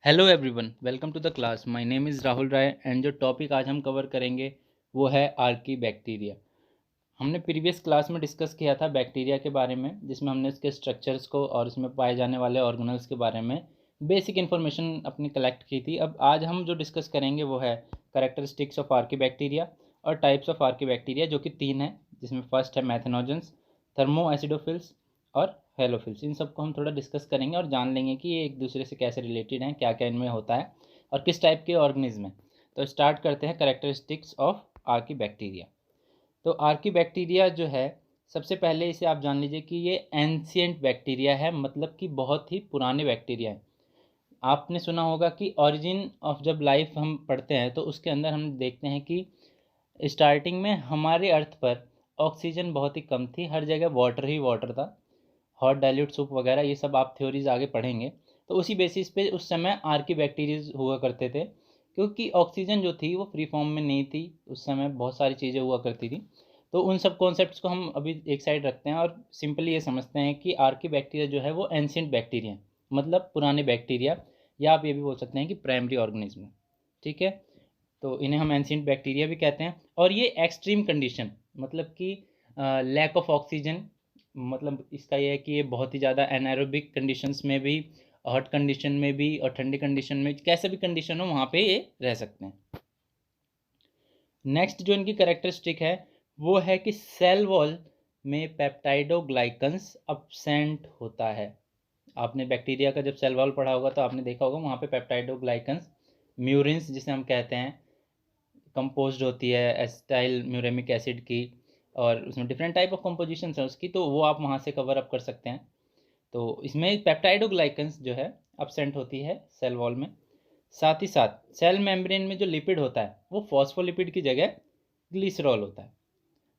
Hello everyone, welcome to the class. My name is Rahul Rai and जो topic आज हम cover करेंगे वो है आर्की बैक्टीरिया। हमने प्रीवियस क्लास में डिस्कस किया था बैक्टीरिया के बारे में, जिसमें हमने इसके स्ट्रक्चर्स को और इसमें पाए जाने वाले ऑर्गेनल्स के बारे में बेसिक इन्फॉर्मेशन अपनी कलेक्ट की थी। अब आज हम जो डिस्कस करेंगे वो है कैरेक्टरिस्टिक्स ऑफ आर्की बैक्टीरिया और टाइप्स ऑफ आर्की बैक्टीरिया, जो कि 3 है, जिसमें फर्स्ट है मैथनोजेंस, थर्मो एसिडोफिल्स और हेलोफिल्स। इन सबको हम थोड़ा डिस्कस करेंगे और जान लेंगे कि ये एक दूसरे से कैसे रिलेटेड हैं, क्या क्या इनमें होता है और किस टाइप के ऑर्गेनिज्म हैं। तो स्टार्ट करते हैं कैरेक्टरिस्टिक्स ऑफ आर्की बैक्टीरिया। तो आर्की बैक्टीरिया जो है, सबसे पहले इसे आप जान लीजिए कि ये एंशियंट बैक्टीरिया है, मतलब कि बहुत ही पुराने बैक्टीरिया है। आपने सुना होगा कि ओरिजिन ऑफ जब लाइफ हम पढ़ते हैं तो उसके अंदर हम देखते हैं कि स्टार्टिंग में हमारे अर्थ पर ऑक्सीजन बहुत ही कम थी, हर जगह वाटर ही वाटर था, हॉट डाइल्यूट सूप वगैरह, ये सब आप थ्योरीज आगे पढ़ेंगे। तो उसी बेसिस पे उस समय आर्की बैक्टीरियाज हुआ करते थे, क्योंकि ऑक्सीजन जो थी वो फ्री फॉर्म में नहीं थी, उस समय बहुत सारी चीज़ें हुआ करती थी। तो उन सब कॉन्सेप्ट्स को हम अभी एक साइड रखते हैं और सिंपली ये समझते हैं कि आर्की बैक्टीरिया जो है वो एंशियंट बैक्टीरिया, मतलब पुराने बैक्टीरिया, या आप ये भी बोल सकते हैं कि प्राइमरी ऑर्गेनिज्म। ठीक है, तो इन्हें हम एंशियंट बैक्टीरिया भी कहते हैं। और ये एक्सट्रीम कंडीशन, मतलब कि लैक ऑफ ऑक्सीजन, मतलब इसका ये है कि ये बहुत ही ज़्यादा एनारोबिक कंडीशंस में भी, हॉट कंडीशन में भी और ठंडी कंडीशन में, कैसे भी कंडीशन हो वहाँ पे ये रह सकते हैं। नेक्स्ट जो इनकी कैरेक्टरिस्टिक है वो है कि सेल वॉल में पेप्टाइडोग्लाइकन्स अब्सेंट होता है। आपने बैक्टीरिया का जब सेल वॉल पढ़ा होगा तो आपने देखा होगा वहाँ पे पेप्टाइडोग्लाइकन्स, म्यूरिन्स जिसे हम कहते हैं, कंपोज्ड होती है एसिटाइल म्यूरेमिक एसिड की, और उसमें डिफरेंट टाइप ऑफ कंपोजिशंस हैं उसकी, तो वो आप वहाँ से कवर अप कर सकते हैं। तो इसमें पेप्टाइडोग्लाइकन्स जो है अब्सेंट होती है सेल वॉल में। साथ ही साथ सेल मेम्ब्रेन में जो लिपिड होता है वो फॉस्फोलिपिड की जगह ग्लिसरॉल होता है।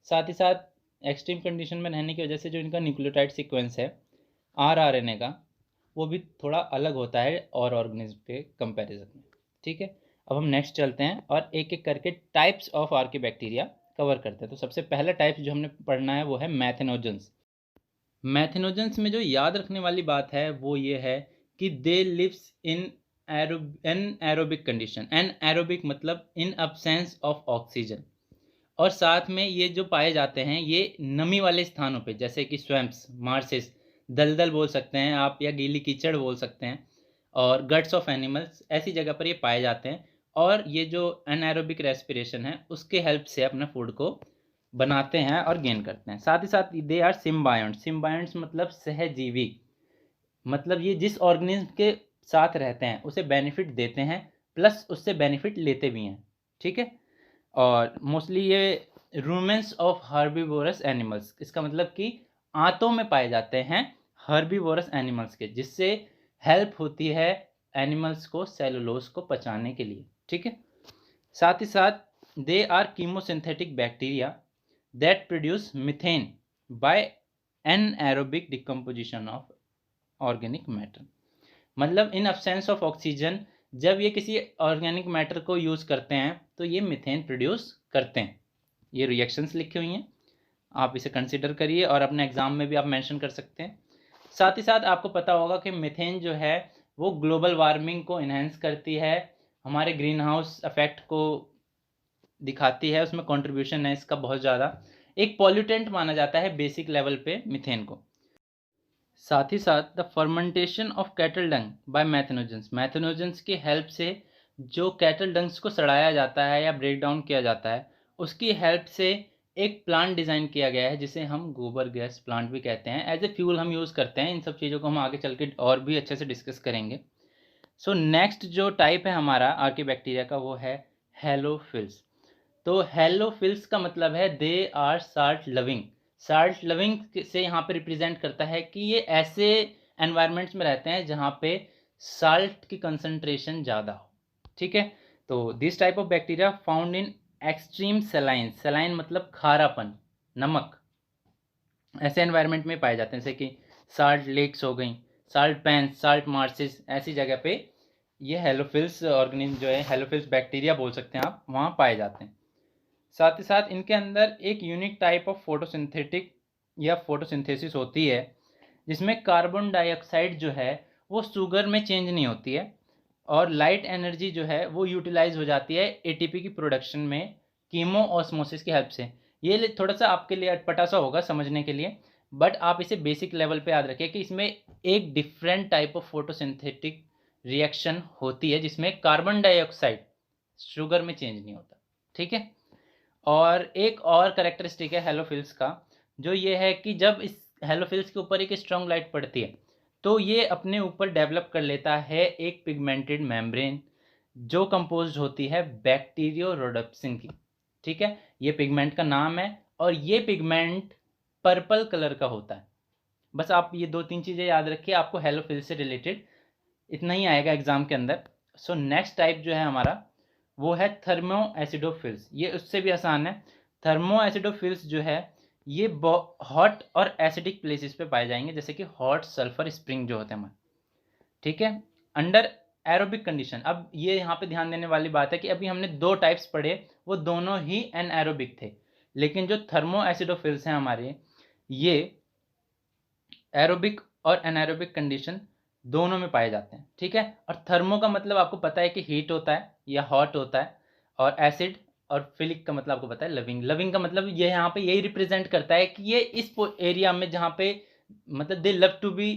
साथ ही साथ एक्सट्रीम कंडीशन में रहने की वजह से जो इनका न्यूक्लियोटाइड सीक्वेंस है आरआरएनए का, वो भी थोड़ा अलग होता है और ऑर्गेनिज्म के कंपैरिजन में। ठीक है, अब हम नेक्स्ट चलते हैं और एक एक करके types of Archie bacteria cover करते हैं। तो सबसे पहला टाइप जो हमने पढ़ना है वो है मैथेनोजेंस। मैथेनोजेंस में जो याद रखने वाली बात है वो ये है कि they lives in anaerobic condition. Anaerobic मतलब इन अब्सेंस ऑफ ऑक्सीजन, और साथ में ये जो पाए जाते हैं ये नमी वाले स्थानों पे, जैसे कि स्वैम्प्स, मार्सेस, दलदल बोल सकते हैं आप या गीली कीचड़ बोल सकते हैं, और गट्स ऑफ एनिमल्स, ऐसी जगह पर ये पाए जाते हैं। और ये जो एनाएरोबिक रेस्पिरेशन है उसके हेल्प से अपना फूड को बनाते हैं और गेन करते हैं। साथ ही साथ दे आर सिम्बायोंट्स। सिम्बायोंट्स मतलब सहजीवी, मतलब ये जिस ऑर्गेनिज्म के साथ रहते हैं उसे बेनिफिट देते हैं, प्लस उससे बेनिफिट लेते भी हैं। ठीक है, और मोस्टली ये रूमेंस ऑफ हर्बीवोरस एनिमल्स, इसका मतलब कि आंतों में पाए जाते हैं हर्बीवोरस एनिमल्स के, जिससे हेल्प होती है एनिमल्स को सेलुलोज को पचाने के लिए। ठीक है, साथ ही साथ they are chemosynthetic bacteria that produce methane by anaerobic decomposition of organic matter. मतलब इन अब्सेंस ऑफ ऑक्सीजन जब ये किसी ऑर्गेनिक मैटर को यूज़ करते हैं तो ये मीथेन प्रोड्यूस करते हैं। ये रिएक्शंस लिखी हुई हैं, आप इसे कंसिडर करिए और अपने एग्जाम में भी आप मेंशन कर सकते हैं। साथ ही साथ आपको पता होगा कि मीथेन जो है वो ग्लोबल वार्मिंग को इन्हेंस करती है, हमारे ग्रीन हाउस इफेक्ट को दिखाती है, उसमें कंट्रीब्यूशन है इसका बहुत ज़्यादा। एक पॉल्यूटेंट माना जाता है बेसिक लेवल पे मीथेन को। साथ ही साथ the fermentation of cattle dung by methanogens, methanogens की हेल्प से जो कैटल डंग्स को सड़ाया जाता है या ब्रेक डाउन किया जाता है, उसकी हेल्प से एक प्लांट डिज़ाइन किया गया है जिसे हम गोबर गैस प्लांट भी कहते हैं। एज ए फ्यूल हम यूज़ करते हैं। इन सब चीज़ों को हम आगे चल के और भी अच्छे से डिस्कस करेंगे। सो नेक्स्ट जो टाइप है हमारा आर्की बैक्टीरिया का वो है हेलोफिल्स। तो हेलोफिल्स का मतलब है they are salt loving. Salt loving से यहाँ पे रिप्रेजेंट करता है कि ये ऐसे एनवायरनमेंट्स में रहते हैं जहाँ पे साल्ट की कंसंट्रेशन ज़्यादा हो। ठीक है, तो this type of bacteria found in extreme सेलाइन। सेलाइन मतलब खारापन, नमक, ऐसे एनवायरनमेंट में पाए जाते हैं, जैसे कि साल्ट लेक्स हो गई, साल्ट पैंस, साल्ट मार्सेस, ऐसी जगह पे ये हेलोफिल्स ऑर्गेनिज्म जो है, हेलोफिल्स बैक्टीरिया बोल सकते हैं आप, वहाँ पाए जाते हैं। साथ ही साथ इनके अंदर एक यूनिक टाइप ऑफ फोटोसिंथेटिक या फोटोसिंथेसिस होती है, जिसमें कार्बन डाइऑक्साइड जो है वो शुगर में चेंज नहीं होती है, और लाइट एनर्जी जो है वो यूटिलाइज हो जाती है एटीपी की प्रोडक्शन में कीमो ऑस्मोसिस की हेल्प से। ये थोड़ा सा आपके लिए अटपटा सा होगा समझने के लिए, बट आप इसे बेसिक लेवल पे याद रखिए कि इसमें एक different type of photosynthetic reaction होती है जिसमें कार्बन डाइऑक्साइड शुगर में चेंज नहीं होता, ठीक है। और एक और करेक्टरिस्टिक है हेलोफिल्स का, जो ये है कि जब इस हेलोफिल्स के ऊपर एक स्ट्रॉन्ग लाइट पड़ती है तो ये अपने ऊपर डेवलप कर लेता है एक पिगमेंटेड मेम्ब्रेन जो कंपोज्ड होती है बैक्टीरियोरोडोप्सिन की, ठीक है। ये पिगमेंट का नाम है और ये पिगमेंट पर्पल कलर का होता है। बस आप ये 2-3 चीज़ें याद रखिए, आपको हेलोफिल से रिलेटेड इतना ही आएगा एग्जाम के अंदर। सो नेक्स्ट टाइप जो है हमारा वो है थर्मो एसिडोफिल्स। ये उससे भी आसान है। थर्मो एसिडोफिल्स जो है ये हॉट और एसिडिक प्लेसेस पे पाए जाएंगे, जैसे कि हॉट सल्फर स्प्रिंग जो होते हैं हमारे, ठीक है, अंडर एरोबिक कंडीशन। अब ये यहाँ पे ध्यान देने वाली बात है कि अभी हमने 2 टाइप्स पढ़े, वो दोनों ही एनएरोबिक थे, लेकिन जो थर्मो एसिडोफिल्स हैं हमारे, ये एरोबिक और एनारोबिक कंडीशन दोनों में पाए जाते हैं, ठीक है। और थर्मो का मतलब आपको पता है कि हीट होता है या हॉट होता है, और एसिड और फिलिक का मतलब आपको पता है लविंग। लविंग का मतलब ये यहाँ पे यही रिप्रेजेंट करता है कि ये इस एरिया में जहाँ पे मतलब they love to be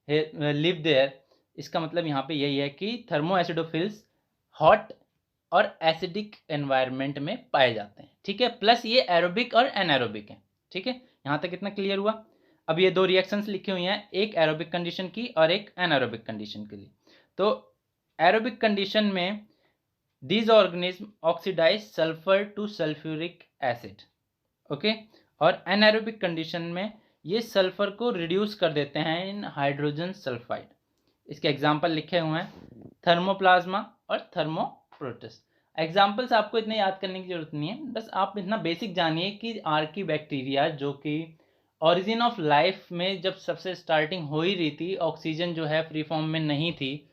live there, इसका मतलब यहाँ पे यही है कि थर्मो एसिडोफिल्स हॉट और एसिडिक एनवायरनमेंट में पाए जाते हैं, ठीक है। प्लस ये एरोबिक और एनारोबिक है, ठीक है। यहाँ तक कितना क्लियर हुआ। अब ये 2 रिएक्शंस लिखी हुई हैं, एक एरोबिक कंडीशन की और एक एनारोबिक कंडीशन के लिए। तो एरोबिक कंडीशन में these organism oxidise sulphur to sulphuric acid, okay. और एनारोबिक कंडीशन में ये सल्फर को रिड्यूस कर देते हैं इन हाइड्रोजन सल्फाइड। इसके एग्जाम्पल लिखे हुए हैं थर्मोप्लाज्मा और थर्मोप्रोटस। एग्जाम्पल्स आपको इतने याद करने की जरूरत नहीं है, बस आप इतना बेसिक जानिए कि आर्की बैक्टीरिया जो कि ओरिजिन ऑफ लाइफ में जब सबसे स्टार्टिंग हो ही रही थी, ऑक्सीजन जो है फ्री फॉर्म में नहीं थी,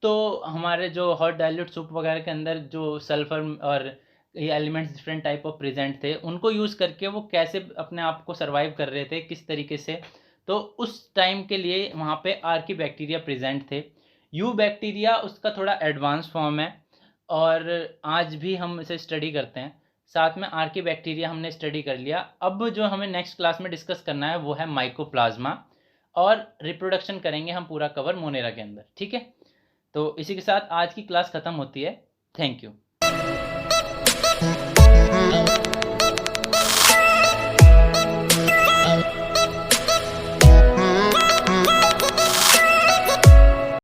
तो हमारे जो हॉट डाइल्यूट सूप वगैरह के अंदर जो सल्फर और ये elements different type of present थे, उनको यूज़ करके वो कैसे अपने आप को सर्वाइव कर रहे थे, किस तरीके से, तो उस टाइम के लिए वहाँ पे आर्की बैक्टीरिया प्रेजेंट थे। यू बैक्टीरिया उसका थोड़ा एडवांस फॉर्म है और आज भी हम इसे स्टडी करते हैं। साथ में आर्की बैक्टीरिया हमने स्टडी कर लिया। अब जो हमें नेक्स्ट क्लास में डिस्कस करना है वो है माइकोप्लाज्मा, और रिप्रोडक्शन करेंगे हम पूरा कवर मोनेरा के अंदर, ठीक है। तो इसी के साथ आज की क्लास ख़त्म होती है। Thank you.